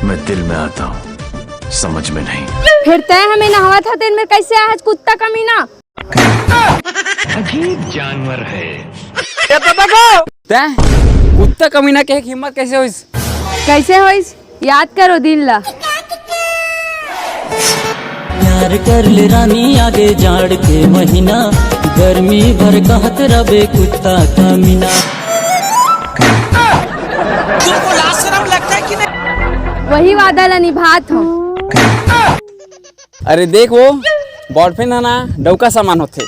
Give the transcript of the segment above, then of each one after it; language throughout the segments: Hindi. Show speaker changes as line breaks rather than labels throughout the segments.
मैं दिल में आता हूँ, समझ में नहीं।
फिर तय हमें नहावा था दिन में कैसे आज कुत्ता कमीना।
अजीब जानवर है।
तय कुत्ता कमीना के हिम्मत कैसे हुई?
कैसे होइस याद करो दिन ला।
प्यार कर ले रानी आगे जाड़ के महीना, गर्मी भर कहत रबे कुत्ता कमीना।
तुमको लाज शर्म लगता है कि नहीं?
वही वादा ला निभात हूँ।
अरे देख वो बॉयफ्रेंड है ना डौका सामान होते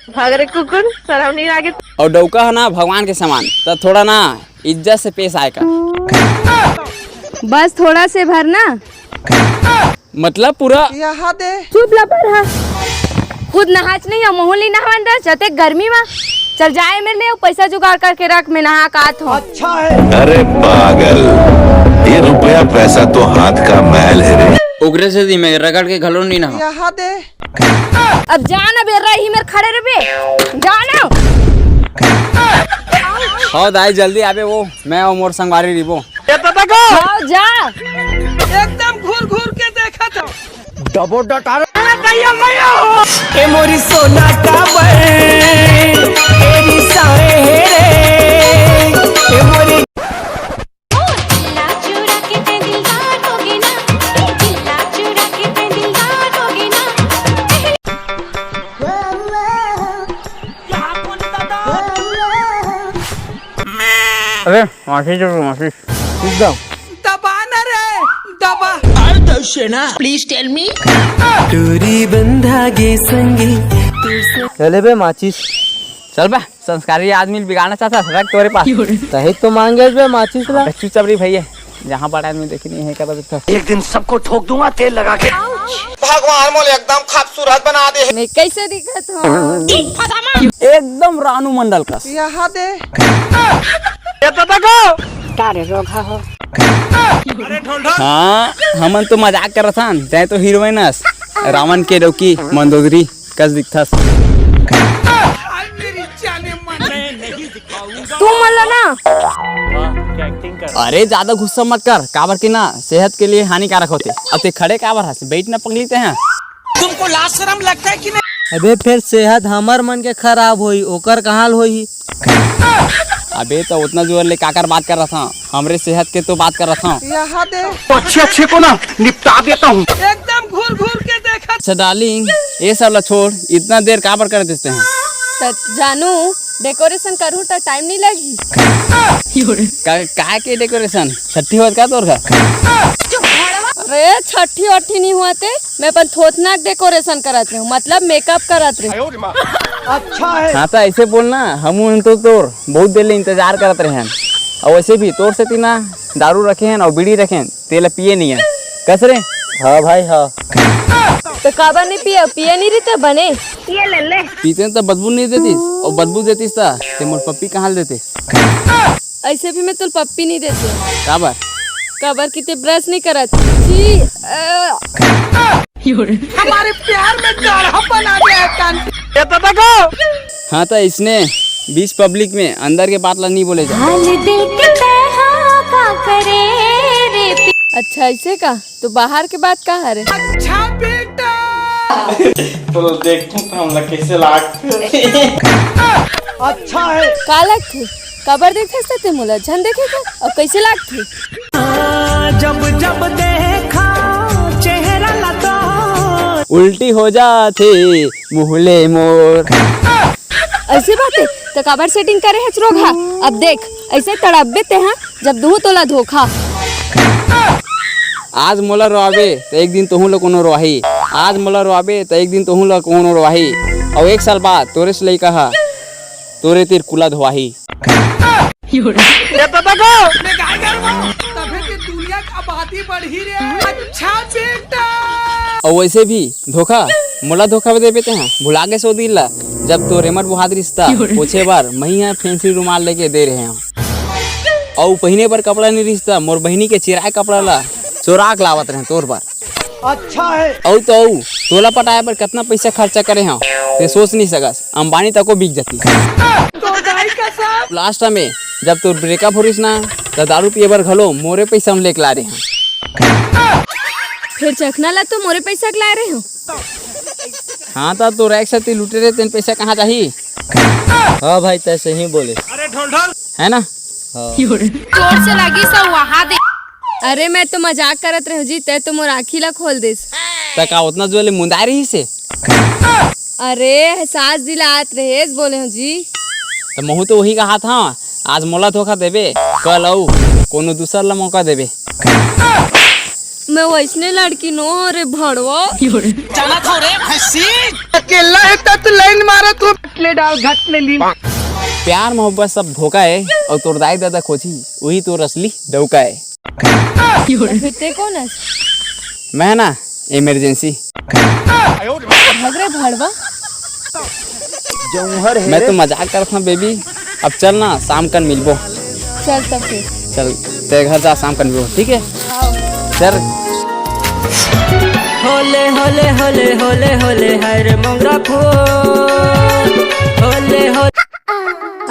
भाग रे कुकुर, शर्म नहीं लागे?
और डौका है ना भगवान के समान, तो थोड़ा ना इज्जत से पेश आएगा।
बस थोड़ा से भरना,
मतलब पूरा
यहाँ दे।
चुप लपर है। खुद नहाच नहीं है मोहली नहावन दे जते गर्मी में। चल जाए मेरे लिए पैसा जुगाड़ करके रख, मैं नहा कात हूँ।
अच्छा है।
अरे पागल, ये रुपया पैसा तो हाथ का मैल है रे।
उगरे से दी मैं रगड़ के घलों नहीं नहा।
यहाँ दे।
अब जाना बेर रही मेरे खड़े रहे जाना।
हाँ दाई जल्दी आबे वो मैं और मोर संगवारी रिबो।
हाँ जा।
एकदम घूर घूर के देखा था।
डबो डटा
ए मोरी सोना का तेरी साए रे। ए मोरी
अरे माफी जरूर माफी एकदम
दबा न रे दबा।
Please tell me. टूरी बंधा गे संगी चले बे माचिस।
चल बा संस्कारी आदमी बिगाड़ना चाहता रख तोरे पास।
तही तो मांगे बे माचिस ला।
बच्चू चबरी भैया जहाँ बड़ा आदमी देखी नहीं है क्या?
एक दिन सबको ठोक दूंगा तेल लगा के।
भगवान मोले एकदम खूबसूरत बना दे।
मैं कैसे दिखत हूँ?
एकदम रानू मंडल का।
यहाँ दे।
हाँ हमन तो मजाक कर रहा था, चाहे तो हीरोइनस रावण के डोकी मंदोदरी कस दिखता।
तू मला ना।
अरे ज्यादा गुस्सा मत कर, काबर की ना सेहत के लिए हानिकारक होते। अब ते खड़े काबर हंस बैठ ना पगलीते हैं।
तुमको लाज शर्म लगता है कि नहीं?
अबे फिर सेहत हमर मन के खराब होई, ओकर कहाल होई।
अबे तो उतना जोर ले काकर बात कर रहा था, हमरे सेहत के तो बात कर रहा था।
यहाँ दे।
अच्छे को ना निपटा देता हूँ।
एकदम घूर घूर के देखा।
अच्छा डार्लिंग ये सब ला छोड़, इतना देर काबर कर देते हैं?
जानू डेकोरेशन करूँ तो टाइम नहीं लगी।
काहे के डेकोरेशन छठी होत का तोर का?
अरे छठी वठी नहीं हुआ थे, मैं अपन थोथनाक डेकोरेशन कराते हूँ, मतलब मेकअप कराते हूँ।
अच्छा है।
हाँ तो ऐसे बोलना, हम तो तोर बहुत देर ले इंतजार करत रहे हैं। और वैसे भी तोर से तीना दारू रखे हैं और बीड़ी रखे हैं, तेल पिए नहीं है कस रे?
हाँ भाई हाँ।
तो काबर नहीं पिए पिए नहीं रहते बने ये ले ले।
पीते तो बदबू नहीं देतीस, और बदबू देतीस तो मोर पप्पी कहाँ देते?
ऐसे भी मैं तुल पप्पी नहीं देती
काबर?
काबर की ते ब्रश नहीं करत। छी
हमारे प्यार में गाढ़ापन आ गया है कांटी।
हाँ तो इसने बीच पब्लिक में अंदर के बात ला नहीं बोले जा।
अच्छा ऐसे का तो बाहर के बात कहा रे?
अच्छा बेटा।
तो देखते तो हम लोग कैसे
अच्छा है।
का लगथे कबर देखे थे मोला झन देखे का और कैसे लगथे?
जब जब देखा चेहरा ला तो
उल्टी हो जाते मुहले मोर।
ऐसी बात है तो कबर सेटिंग करे है चरोगा। अब देख ऐसे तड़पे ते हैं जब दूह तोला धोखा।
आज मोला रोआबे तो एक दिन तोहू ला कोनो रोही, आज मोला रोआबे तो एक दिन तोहू ला कोनो रोही, और एक साल बाद तोरे से लइका हा तोरे तीर कुला धोवाही।
तभी की दुनिया की आबादी बढ़ी रे। अच्छा बेटा।
और वैसे भी धोखा मोला धोखा दे देते हैं, भुला के सो दिल ला जब तो रेमट बुहाद रिश्ता पूछे बार मही यहाँ फैंसी रुमाल लेके दे रहे हैं, और पहने पर कपड़ा नहीं रिश्ता मोर बहनी के चिराए कपड़ा ला चोरा के लावत रहे तोर पर।
अच्छा है।
औ तो तोला पटाए पर कितना पैसा खर्चा करे हैं ते सोच नहीं सकस, अंबानी तक को बिक जाती।
तो गाय का साथ
लास्ट में जब तोर ब्रेकअप हो रही ना तो दारू पिए बर घलो मोरे पैसा हम लेके ला रहे हैं।
फिर चखना ला तो मोरे पैसा के ला रहे हो।
हाँ तो रैक से लुटे रहे तेन पैसा कहाँ चाहिए?
हाँ भाई तैसे ही बोले
है ना?
चोट से लगी सब वहाँ दे। अरे मैं तो मजाक करत रही जी, तै तो मोर आँखी ला खोल देस।
का उतना जो मुंदाई रही से?
अरे एहसास दिलात रहे बोले हो जी।
तो महू तो वही कहा था, आज मोला धोखा देबे, कल आऊ कोनो दूसर ला मौका देबे।
मैं वैसने लड़की नो हो रे भड़वा।
अकेला है तब लाइन मारा तू ले डाल घट ले ली।
प्यार मोहब्बत सब धोखा है और तोर दाई दादा खोजी वही तो असली डौका है।
फिरते कौन है?
मैं ना इमरजेंसी
भाग रे भड़वा।
मैं तो मजाक करता हूँ बेबी। अब चल ना शाम कन मिलबो।
चल तब फिर
चल तेरे घर जा शाम कन मिलबो, ठीक है? चल।
होले होले होले होले होले हर मोंगरा फूल होले होले।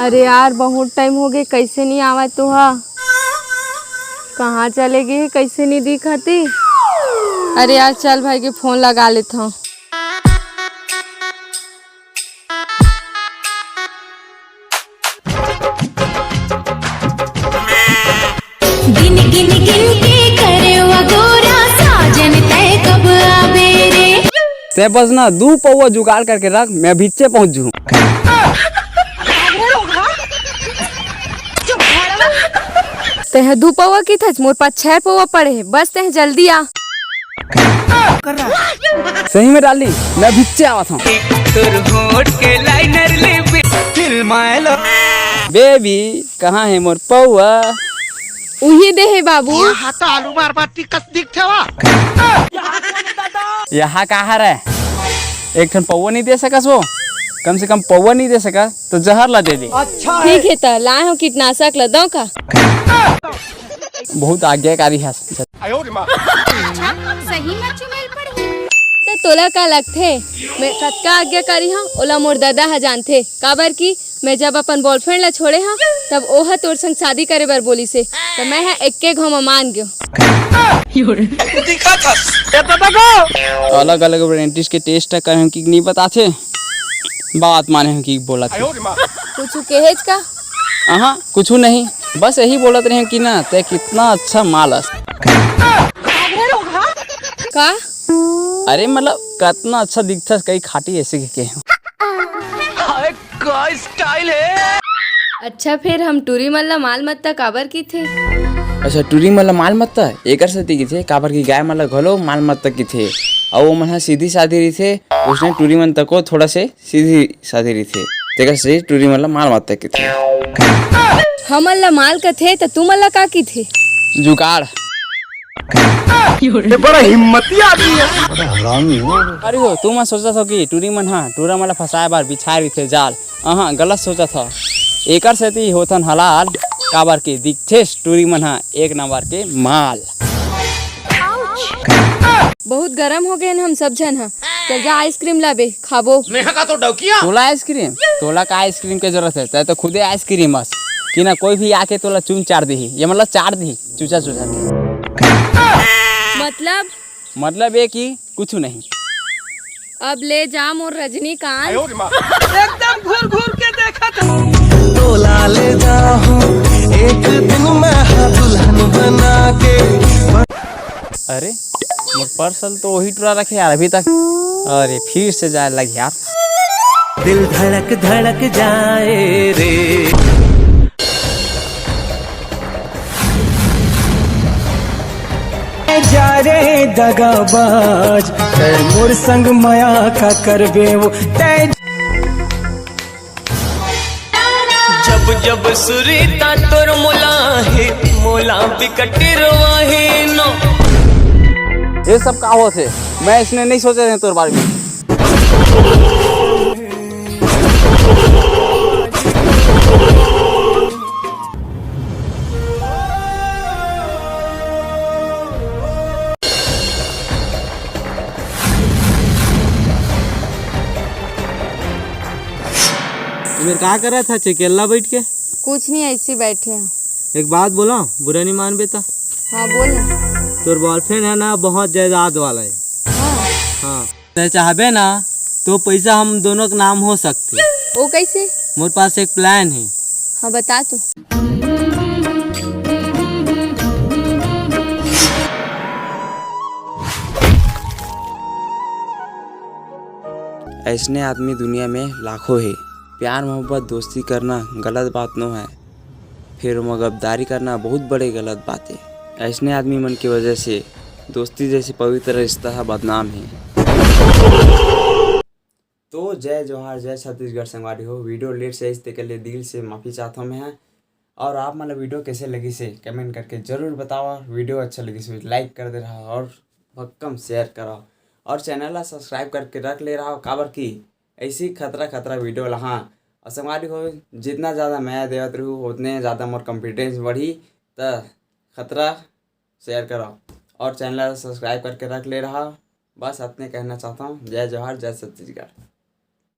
अरे यार बहुत टाइम हो गए, कैसे नहीं आवा तू? कहाँ चले गए, कैसे नहीं दिखाती? अरे यार चल भाई के फोन लगा लेता हूँ।
गिन गिन गिन के करे वो गोरा साजन तय कब आवे रे।
ते बस ना 2 पौवा जुगाड़ करके रख, मैं भीचे पहुँच जूँ।
तेह 2 पौवा की था, मोर पास 6 पौवा पड़े हैं, बस तेह जल्दी आ।
सही में डाली, मैं भीचे आवा था। बेबी कहाँ है मोर पौवा?
उही दे है बाबू।
आलू मार बाटी कस दिख ठेवा।
यहाँ कहाँ रहे? एक ठन पौवा नहीं दे सकस वो? कम से कम पौवा नहीं दे सका तो जहर ला दे दे।
ठीक है तो लाए हो कीटनाशक ला दो का।
बहुत आज्ञाकारी है।
सही में चुमेल पड़ी तो तोला का लगथे मैं कतका आज्ञाकारी हाँ? ओला मोर दादा हा जानथे काबर की मैं जब अपन बॉयफ्रेंड ला छोड़े हाँ तब ओहा तोर संग शादी करे बर बोली से, तो मैं है एक घाव में मान गयो।
अलग अलग डेंटिस्ट के टेस्ट करे कि नहीं बताते, बात माने कि बोला थे।
कुछ कहेज का?
हाँ कुछ नहीं, बस यही बोलत रहे कि ना ते कितना अच्छा माल है
का?
अरे मतलब कितना अच्छा दिखता कई खाटी ऐसे के
स्टाइल है।
अच्छा फिर हम टूरी मल्ला माल मत्ता काबर की थे?
अच्छा टूरी मतलब माल मत्ता एकर सती की थे काबर की गाय मतलब घलो माल मत्ता की थे और वो मन सीधी साधी रही थे, उसने टूरी मन तक को थोड़ा से सीधी साधी रही थे तेकर से टूरी मतलब माल मत्ता की थे।
हम मल्ला माल का थे तो तू मल्ला का की थे?
जुगाड़।
बड़ा हिम्मती आदमी है।
अरे हो तू मैं सोचा था कि टूरी मन हाँ टूरा मला फंसाए बार बिछाए रही थे जाल। हाँ गलत सोचा था, एकर से ती होथन हलाल काबर के दिखथे टूरी मन हाँ एक नंबर के माल।
बहुत गरम हो गए हम सब जन। चल जा आइसक्रीम लाबे खाबो।
तोला आइसक्रीम? तोला का आइसक्रीम के जरूरत है? तै तो खुदे आइसक्रीम बस कि ना कोई भी आके तोला चूम चाट दी, ये मतलब चाट दी चूचा चूचा के। मतलब ये कि कुछ नहीं।
अब ले जा मोर रजनीकांत।
एकदम घूर घूर के देखा था।
तोला ले जाऊं एक दिन मैं दुल्हन बना के।
अरे मोर पर्सल तो वही टुरा रखे यार अभी तक। अरे फिर से जाए लग यार।
दिल धड़क धड़क जाए रे। जा रे दगाबाज तै मोर संग माया का करबे वो तै। जब जब सुरीता तोर मोला है मोला बिकट रवाहे नो।
ये सब का हो थे, मैं इसने नहीं सोचे रहे तोर बारे में। मेरे क्या कर रहा था चिकेला बैठ के?
कुछ नहीं ऐसे बैठे हैं।
एक बात बोला, बुरा नहीं मान बेटा।
हाँ बोल ना।
तोर बॉयफ्रेंड है ना, बहुत जायदाद वाला है।
हाँ
हाँ, तो चाहबे ना तो पैसा हम दोनों के नाम हो सकते।
वो कैसे?
मोर पास एक प्लान है।
हाँ बता तू।
ऐसने आदमी दुनिया में लाखों है। प्यार मोहब्बत दोस्ती करना गलत बात नो है, फिर मगबदारी करना बहुत बड़े गलत बात है। ऐसने आदमी मन की वजह से दोस्ती जैसी पवित्र रिश्ता बदनाम है। तो जय जोहार, जय छत्तीसगढ़ संगवारी हो। वीडियो लेट से इसके के लिए दिल से माफ़ी चाहता हूँ मैं। और आप मतलब वीडियो कैसे लगी से कमेंट करके ज़रूर बताओ। वीडियो अच्छा लगी से लाइक कर दे रहा और भक्कम शेयर करो और चैनल ला सब्सक्राइब करके रख ले रहा हो, काबर की ऐसी खतरा वीडियो ला। और संगवारी हो, जितना ज़्यादा मैं देवत रहूँ उतने ज़्यादा मोर कॉन्फिडेंस बढ़ी। तो खतरा शेयर करो और चैनल सब्सक्राइब करके रख ले रहा। बस इतने कहना चाहता हूँ। जय जोहार, जय छत्तीसगढ़।